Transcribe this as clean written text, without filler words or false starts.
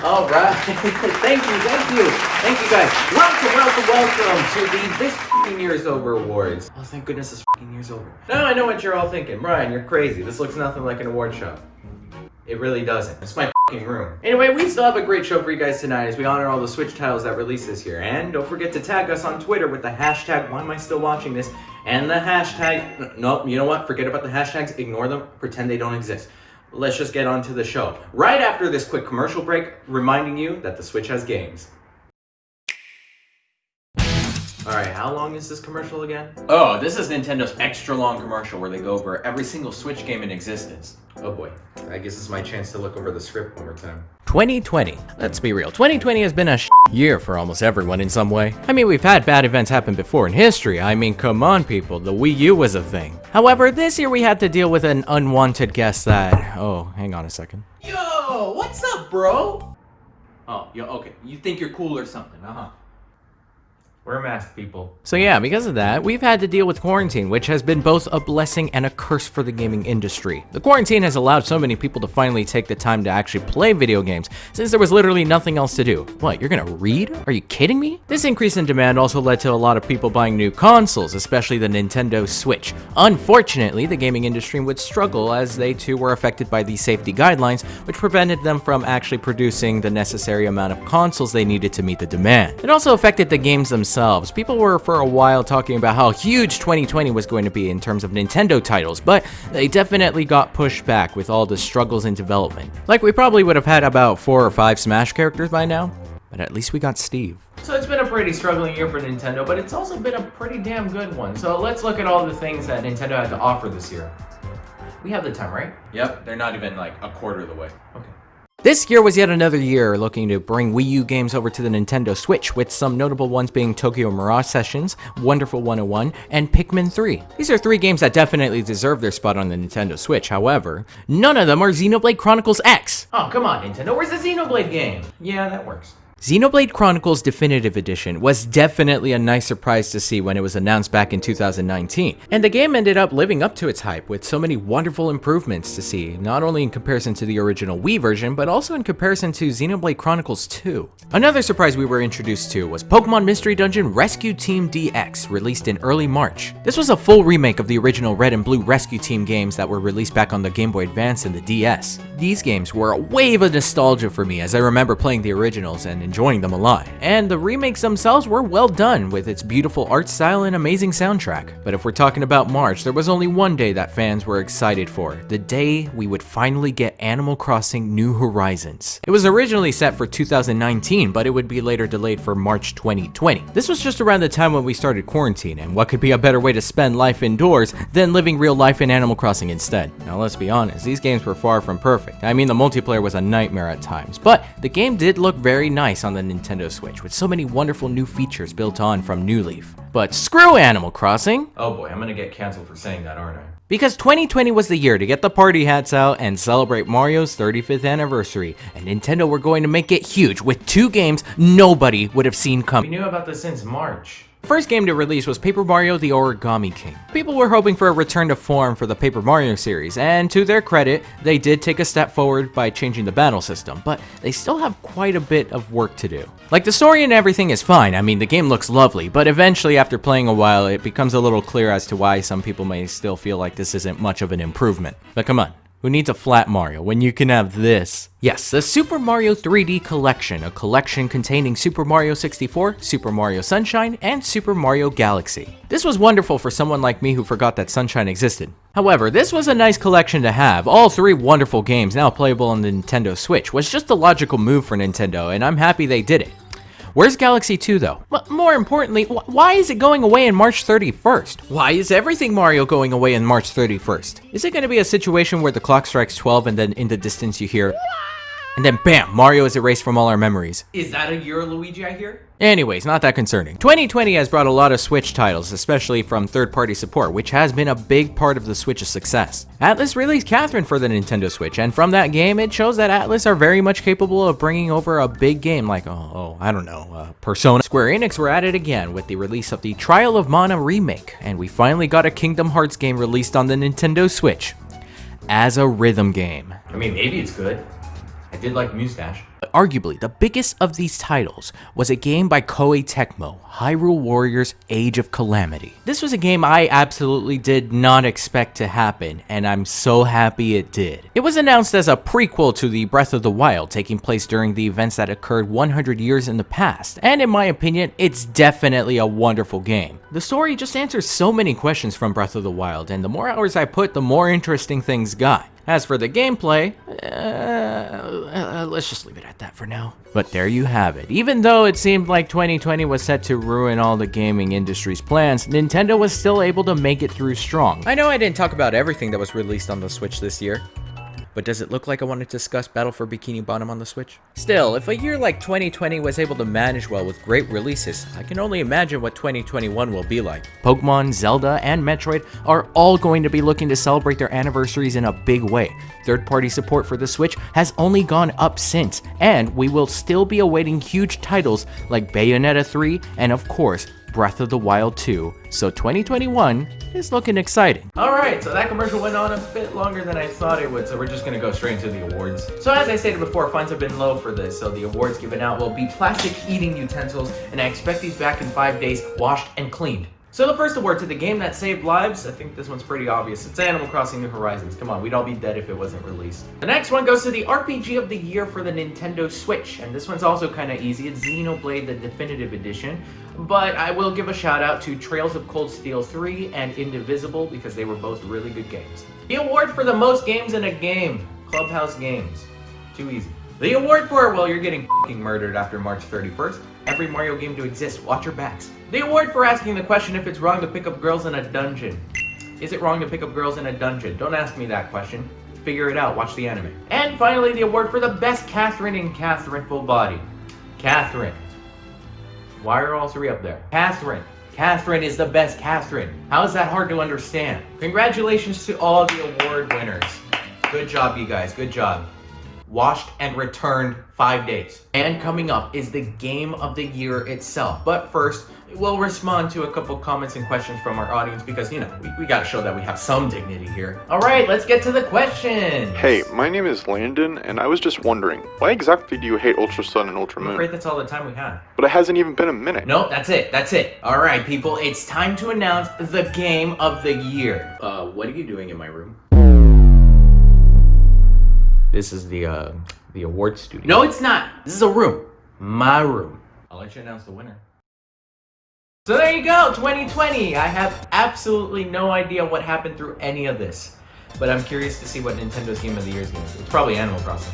All right. Thank you guys. Welcome to the This F***ing Year's Over Awards. Oh, thank goodness this f***ing year's over. Now I know what you're all thinking. Brian, you're crazy. This looks nothing like an award show. It really doesn't. It's my f***ing room. Anyway, we still have a great show for you guys tonight as we honor all the Switch titles that released this year. And don't forget to tag us on Twitter with the hashtag Why Am I Still Watching This? And the hashtag, nope, you know what? Forget about the hashtags. Ignore them. Pretend they don't exist. Let's just get on to the show. Right after this quick commercial break, reminding you that the Switch has games. Alright, how long is this commercial again? Oh, this is Nintendo's extra long commercial where they go over every single Switch game in existence. Oh boy, I guess it's my chance to look over the script one more time. 2020. Let's be real, 2020 has been a year for almost everyone in some way. I mean, we've had bad events happen before in history. I mean, come on people, the Wii U was a thing. However, this year we had to deal with an unwanted guest that... Oh, hang on a second. Yo, what's up, bro? Oh, yo, okay, you think you're cool or something, uh-huh. We're masked people. So yeah, because of that, we've had to deal with quarantine, which has been both a blessing and a curse for the gaming industry. The quarantine has allowed so many people to finally take the time to actually play video games, since there was literally nothing else to do. What, you're gonna read? Are you kidding me? This increase in demand also led to a lot of people buying new consoles, especially the Nintendo Switch. Unfortunately, the gaming industry would struggle as they too were affected by the safety guidelines, which prevented them from actually producing the necessary amount of consoles they needed to meet the demand. It also affected the games themselves. People were for a while talking about how huge 2020 was going to be in terms of Nintendo titles, but they definitely got pushed back with all the struggles in development. Like, we probably would have had about 4 or 5 Smash characters by now, but at least we got Steve. So it's been a pretty struggling year for Nintendo, but it's also been a pretty damn good one. So let's look at all the things that Nintendo had to offer this year. We have the time, right? Yep, they're not even like a quarter of the way. Okay. This year was yet another year looking to bring Wii U games over to the Nintendo Switch, with some notable ones being Tokyo Mirage Sessions, Wonderful 101, and Pikmin 3. These are 3 games that definitely deserve their spot on the Nintendo Switch. However, none of them are Xenoblade Chronicles X. Oh, come on, Nintendo. Where's the Xenoblade game? Yeah, that works. Xenoblade Chronicles Definitive Edition was definitely a nice surprise to see when it was announced back in 2019, and the game ended up living up to its hype with so many wonderful improvements to see, not only in comparison to the original Wii version, but also in comparison to Xenoblade Chronicles 2. Another surprise we were introduced to was Pokemon Mystery Dungeon Rescue Team DX, released in early March. This was a full remake of the original Red and Blue Rescue Team games that were released back on the Game Boy Advance and the DS. These games were a wave of nostalgia for me as I remember playing the originals and enjoying them a lot, and the remakes themselves were well done with its beautiful art style and amazing soundtrack. But if we're talking about March, there was only one day that fans were excited for, the day we would finally get Animal Crossing New Horizons. It was originally set for 2019, but it would be later delayed for March 2020. This was just around the time when we started quarantine, and what could be a better way to spend life indoors than living real life in Animal Crossing instead? Now let's be honest, these games were far from perfect. I mean, the multiplayer was a nightmare at times, but the game did look very nice on the Nintendo Switch, with so many wonderful new features built on from New Leaf. But screw Animal Crossing! Oh boy, I'm gonna get canceled for saying that, aren't I? Because 2020 was the year to get the party hats out and celebrate Mario's 35th anniversary, and Nintendo were going to make it huge with 2 games nobody would have seen coming. We knew about this since March. The first game to release was Paper Mario: The Origami King. People were hoping for a return to form for the Paper Mario series, and to their credit, they did take a step forward by changing the battle system, but they still have quite a bit of work to do. Like, the story and everything is fine, I mean, the game looks lovely, but eventually after playing a while, it becomes a little clear as to why some people may still feel like this isn't much of an improvement. But come on. Who needs a flat Mario when you can have this? Yes, the Super Mario 3D Collection, a collection containing Super Mario 64, Super Mario Sunshine, and Super Mario Galaxy. This was wonderful for someone like me who forgot that Sunshine existed. However, this was a nice collection to have. All 3 wonderful games now playable on the Nintendo Switch was just a logical move for Nintendo, and I'm happy they did it. Where's Galaxy 2 though? More importantly, why is it going away on March 31st? Why is everything Mario going away on March 31st? Is it going to be a situation where the clock strikes 12 and then in the distance you hear, and then bam, Mario is erased from all our memories? Is that a year Luigi I hear? Anyways, not that concerning. 2020 has brought a lot of Switch titles, especially from third-party support, which has been a big part of the Switch's success. Atlus released Catherine for the Nintendo Switch, and from that game, it shows that Atlus are very much capable of bringing over a big game like, I don't know, Persona. Square Enix were at it again with the release of the Trial of Mana remake, and we finally got a Kingdom Hearts game released on the Nintendo Switch as a rhythm game. I mean, maybe it's good. I did like Mustache. But arguably, the biggest of these titles was a game by Koei Tecmo, Hyrule Warriors Age of Calamity. This was a game I absolutely did not expect to happen, and I'm so happy it did. It was announced as a prequel to the Breath of the Wild, taking place during the events that occurred 100 years in the past, and in my opinion, it's definitely a wonderful game. The story just answers so many questions from Breath of the Wild, and the more hours I put, the more interesting things got. As for the gameplay, let's just leave it at that for now. But there you have it. Even though it seemed like 2020 was set to ruin all the gaming industry's plans, Nintendo was still able to make it through strong. I know I didn't talk about everything that was released on the Switch this year, but does it look like I want to discuss Battle for Bikini Bottom on the Switch? Still, if a year like 2020 was able to manage well with great releases, I can only imagine what 2021 will be like. Pokemon, Zelda, and Metroid are all going to be looking to celebrate their anniversaries in a big way. Third-party support for the Switch has only gone up since, and we will still be awaiting huge titles like Bayonetta 3 and of course, Breath of the Wild 2, so 2021 is looking exciting. Alright, so that commercial went on a bit longer than I thought it would, so we're just gonna go straight into the awards. So as I stated before, funds have been low for this, so the awards given out will be plastic eating utensils, and I expect these back in 5 days, washed and cleaned. So the first award to the game that saved lives, I think this one's pretty obvious. It's Animal Crossing New Horizons. Come on, we'd all be dead if it wasn't released. The next one goes to the RPG of the Year for the Nintendo Switch, and this one's also kind of easy. It's Xenoblade, the Definitive Edition, but I will give a shout out to Trails of Cold Steel 3 and Indivisible because they were both really good games. The award for the most games in a game, Clubhouse Games. Too easy. The award for, well, you're getting f***ing murdered after March 31st. Every Mario game to exist, watch your backs. The award for asking the question if it's wrong to pick up girls in a dungeon. Is it wrong to pick up girls in a dungeon? Don't ask me that question. Figure it out, watch the anime. And finally, the award for the best Catherine in Catherine Full Body. Catherine. Why are all three up there? Catherine. Catherine is the best Catherine. How is that hard to understand? Congratulations to all the award winners. Good job, you guys, good job. Washed and returned 5 days. And coming up is the game of the year itself. But first, we'll respond to a couple comments and questions from our audience because, you know, we gotta show that we have some dignity here. All right, let's get to the questions. Hey, my name is Landon, and I was just wondering, why exactly do you hate Ultra Sun and Ultra Moon? I'm afraid that's all the time we have. But it hasn't even been a minute. No, that's it. All right, people, it's time to announce the game of the year. What are you doing in my room? This is the award studio. No, it's not. This is a room. My room. I'll let you announce the winner. So there you go, 2020. I have absolutely no idea what happened through any of this. But I'm curious to see what Nintendo's Game of the Year is going to be. It's probably Animal Crossing.